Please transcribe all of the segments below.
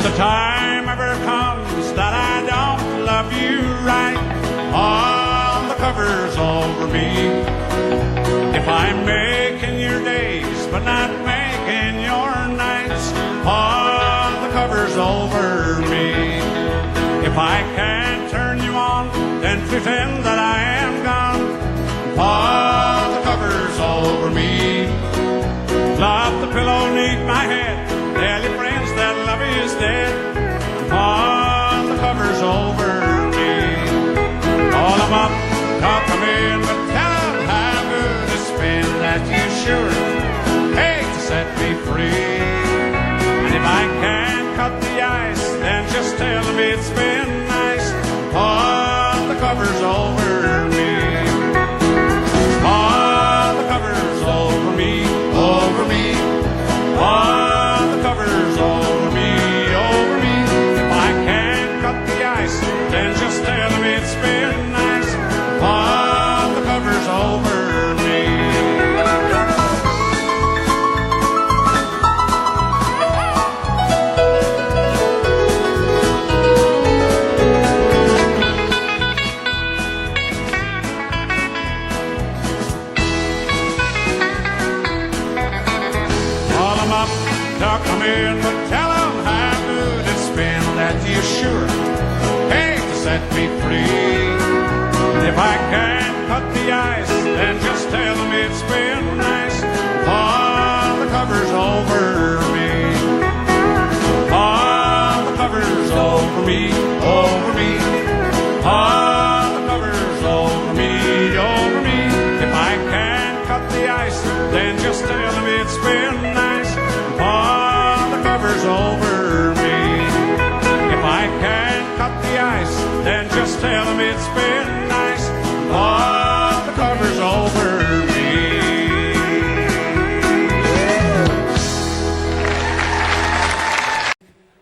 the time ever comes that I don't love you right, all the covers over me. If I'm making your days but not making your nights, all the covers over me. If I can't turn you on, then pretend that I am gone, all the covers over me. Love the pillow neath my head, tell your friends that love is dead, all the covers over me. All I'm up, don't come in, but tell them how good it's been, that you sure hate to set me free. And if I can't cut the ice, then just tell them it's been nice, all the covers over me. All the covers over me, over me. All the covers over me, over me. If I can't cut the ice, then just tell them it's been nice, all the covers over me. Call them up, tuck them in, but tell them how good it's been, that you sure hate to set me free. If I can't cut the ice, then just tell them it's been nice, all the covers over me. All the covers over me, over me. All the covers over me, over me. If I can't cut the ice, then just tell them it's been nice, all the covers over me. If I can't cut the ice, then just tell them it's been nice, all the covers over me.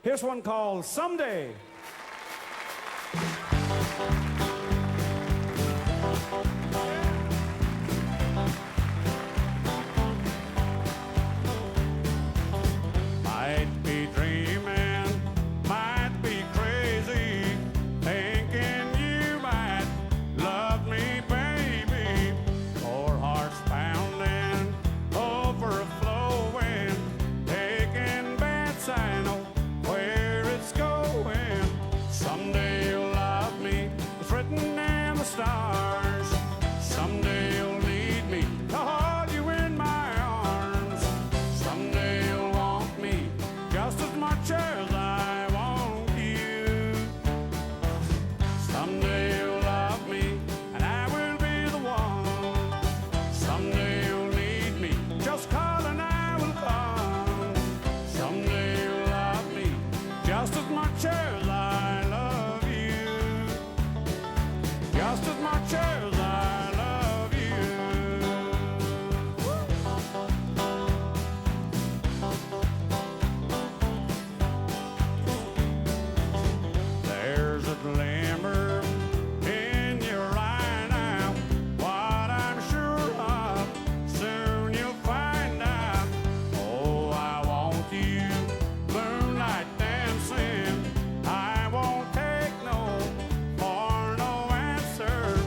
Here's one called Someday. Might be dreaming, might be crazy, thinking you might love me, baby. Four hearts pounding, overflowing, taking bets, I know where it's going. Someday you'll love me, it's written in the stars. Someday you'll need me to hold you in my arms. Someday you'll want me just as much as I want you. Someday you'll love me and I will be the one. Someday you'll need me, just call and I will come. Someday you'll love me just as much as I love you. Just as much as I love you. There's a glimmer in your eye now, what I'm sure of, soon you'll find out. Oh, I want you, moonlight dancing, I won't take no for no answer.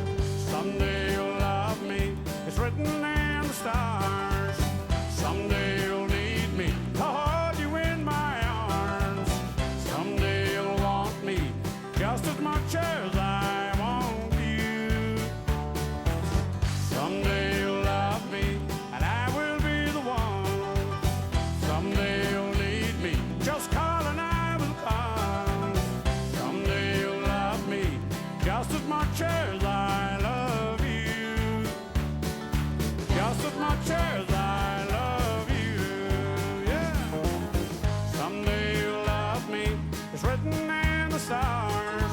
Someday you'll love me, it's written in the stars. Someday you'll need me to hold you in my arms. Someday you'll want me just as much as I want you. Someday you'll love me and I will be the one. Someday you'll need me, just call and I will come. Someday you'll love me just as much as I love you. Just as much as I love you, yeah. Someday you'll love me, it's written in the stars.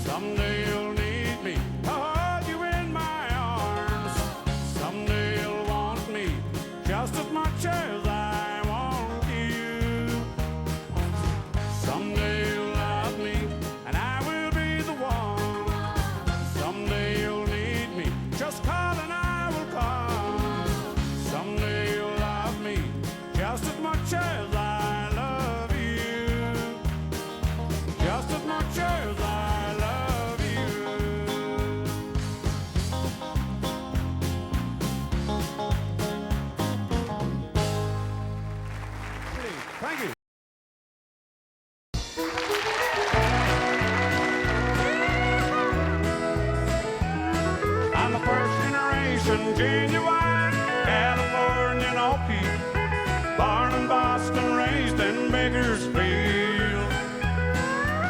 Someday you'll need me to hold you in my arms. Someday you'll want me just as much as I want you. Someday you'll love me and I will be the one. Someday you'll need me, just call and I will come. Someday you'll love me just as much as I love you. genuine Californian Okie, born in Boston, raised in Bakersfield.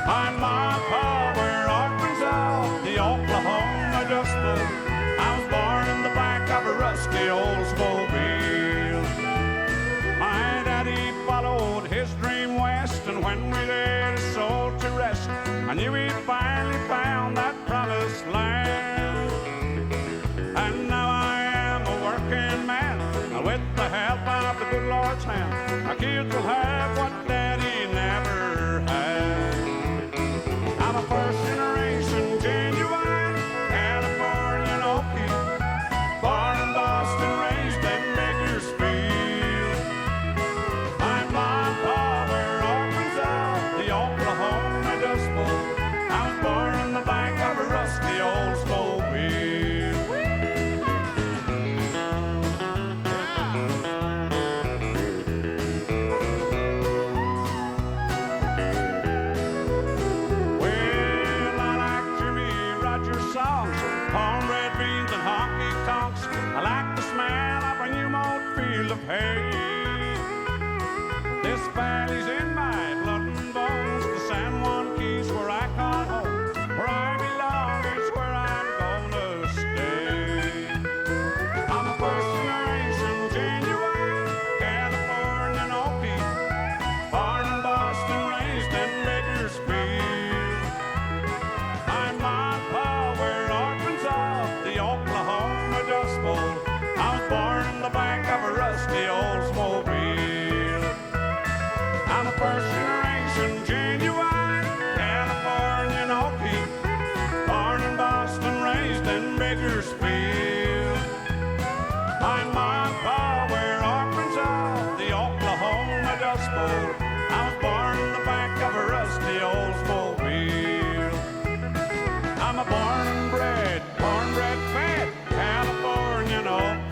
I'm my power, Arkansas, the Oklahoma Dust Bowl. I was born in the back of a rusty Oldsmobile. My daddy followed his dream west, and when we laid his soul to rest, I knew he'd finally found that promised land. And now I am a working man, with the help of the good Lord's hand. My kids will have what daddy never had. I'm a first generation genuine Californian Okie, born in Boston, raised in Bakersfield. I'm Mont Power, Arkansas, the Oklahoma Dust Bowl. I was born in the back of a rusty Oldsmobile. Songs, cornbread beans and honky tonks. I like the smell of a new malt field of hay. This valley's in my blood and bones. The San Juan Keys where I call home. Where I belong is where I'm gonna stay. I'm a first generation genuine Californian Okie, born in Boston, raised in Bakersfield. I'm Mont Power, Arkansas, the Oklahoma Dust Bowl. I was born in the back of a rusty Oldsmobile. I'm a first generation genuine Californian Okie, born in Boston, raised in Bakersfield. I'm Mont Power, Arkansas, the Oklahoma Dust Bowl. I was born in the back of a rusty Oldsmobile. I'm a born and bred, cornbread fed Californian Okie.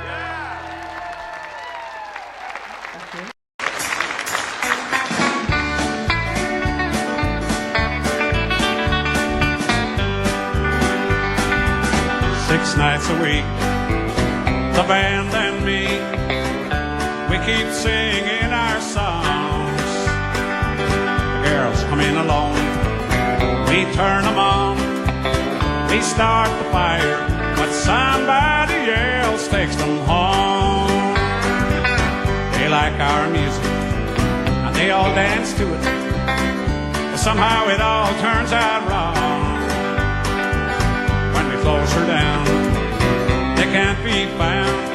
Yeah. 6 nights a week, the band and me, we keep singing our songs. The girls come in alone, we turn them on, we start the fire, but somebody else takes them home. They like our music, and they all dance to it, but somehow it all turns out wrong. When we close her down, they can't be found.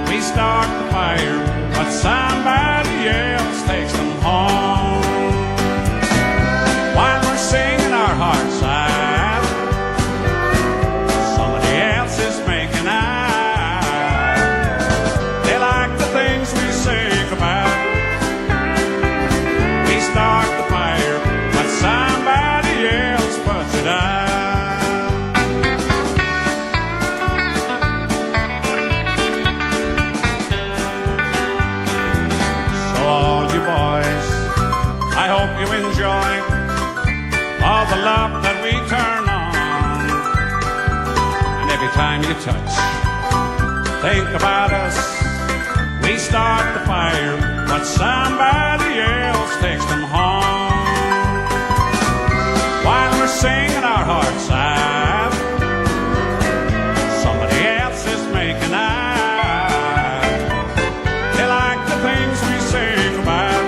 We start the fire, but somebody else takes them home. While we're singing our hearts out, somebody else is making out. They like the things we sing about. We start the fire, but somebody else puts it out. I hope you enjoy all the love that we turn on. And every time you touch, think about us. We start the fire, but somebody else takes them home. While we're singing our hearts out, somebody else is making out. They like the things we sing about.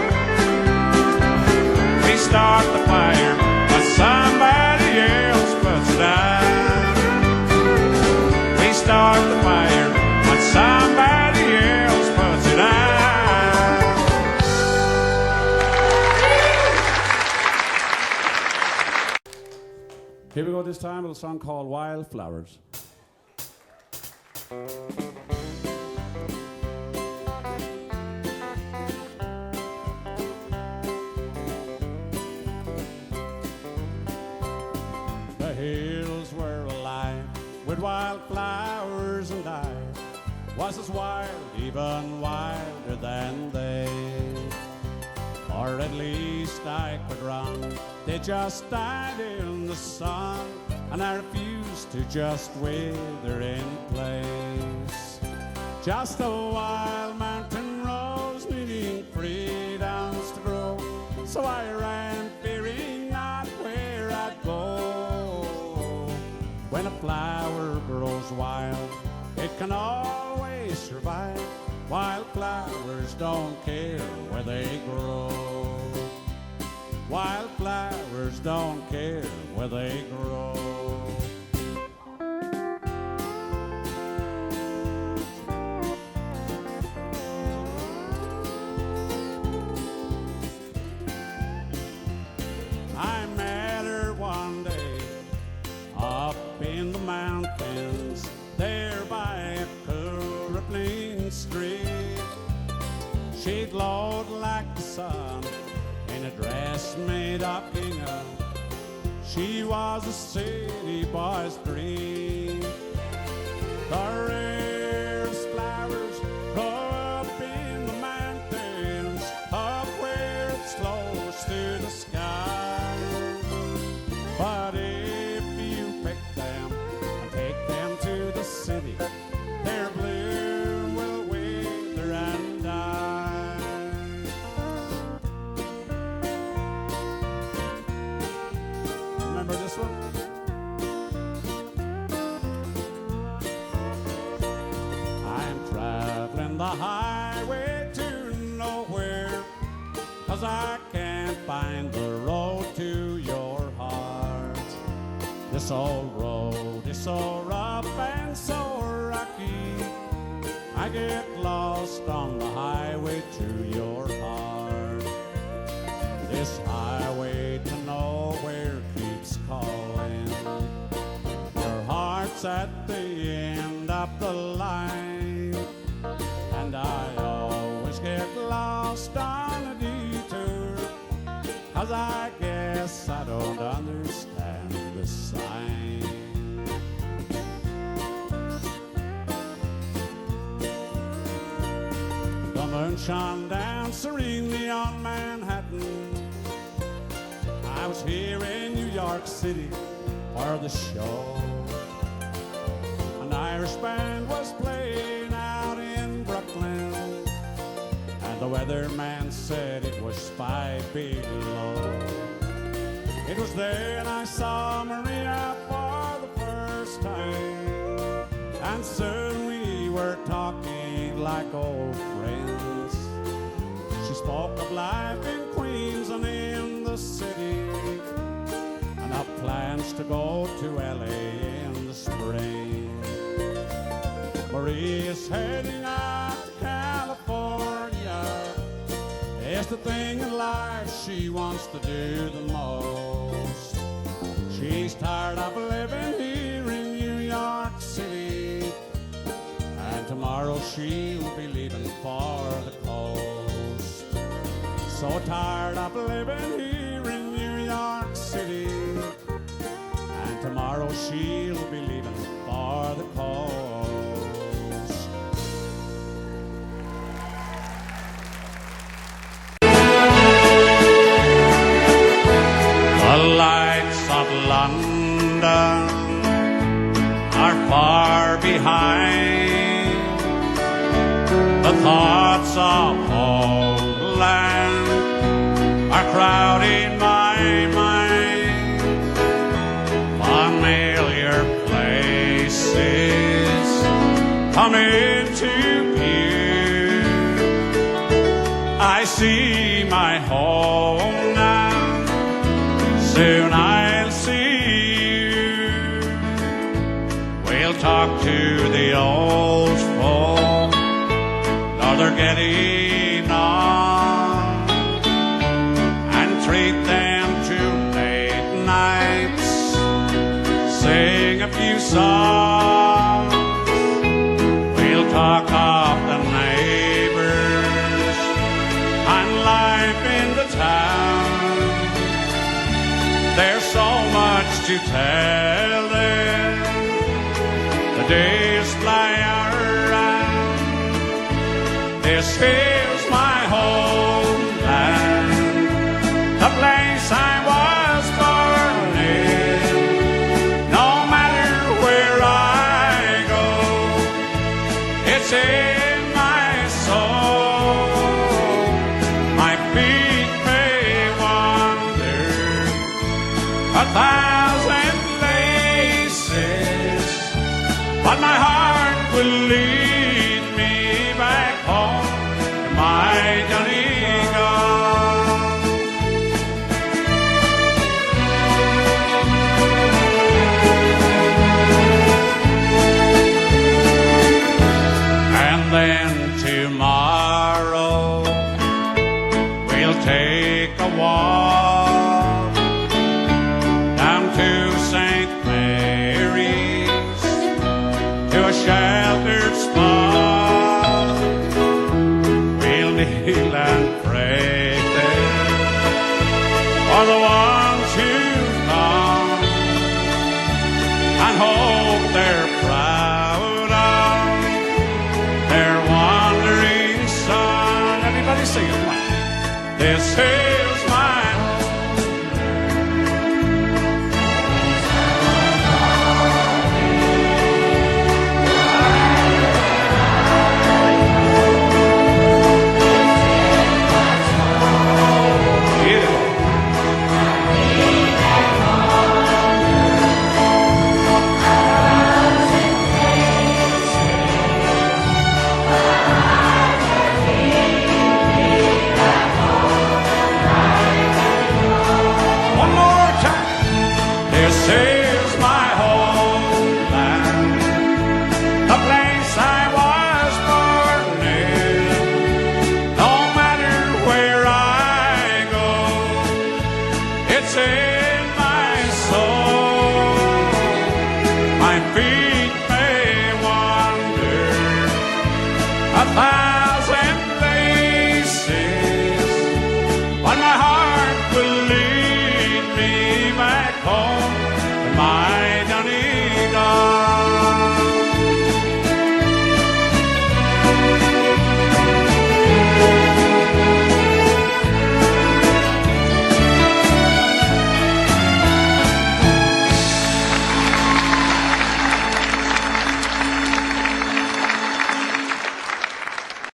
We start the fire, but somebody else puts it out. We start the fire, but somebody else puts it out. Here we go this time with a song called Wildflowers. The hills were alive with wildflowers, and I was as wild, even wilder than they. Or at least I could run. They just died in the sun, and I refuse to just wither in place. Just a wild mountain rose needing freedoms to grow, so I ran fearing not where I'd go. When a flower grows wild, it can always survive. Wildflowers don't care where they grow. Wildflowers don't care where they grow. I met her one day up in the mountains, there by a cool rippling stream. She glowed like the sun in a dress made of gingham. She was a city boy's dream. The rarest flowers grow up in the mountains, up where it's close to the sky. But if you pick them and take them to the city, their bloom will wither and die. Remember this one? I'm traveling the highway to nowhere, 'cause I can't find the road to your heart. This old road is so rough and so rocky, I get lost on the highway to your heart. This highway to nowhere keeps calling. Your heart's at the end of the line, and I always get lost on a detour, 'cause I guess I don't understand the sign. The moon shone down serenely on Manhattan. I was here in New York City for the show. An Irish band was playing out in Brooklyn, and the weatherman said it was 5 below. It was then I saw Maria for the first time, and soon we were talking like old friends. She spoke of life in Queens and in the city, and of plans to go to LA in the spring. Maria's heading out to California. It's the thing in life she wants to do the most. She's tired of living here in New York City, and tomorrow she'll be leaving for the coast. So tired of living here in New York City, and tomorrow she'll be leaving for the coast. The lights of London are far behind. The thoughts of homeland are crowding my mind. Familiar places come into view. I see my home now. Soon I'll see you. We'll talk to the old folk, though they're getting on, and treat them to late nights, sing a few songs. We'll talk of the neighbors and life in the town. There's so much to tell them. The days fly around. This is my homeland, the place I was born in. No kneel and pray there are the ones who've gone and hope they're proud of their wandering son. Everybody sing it, come on. This hill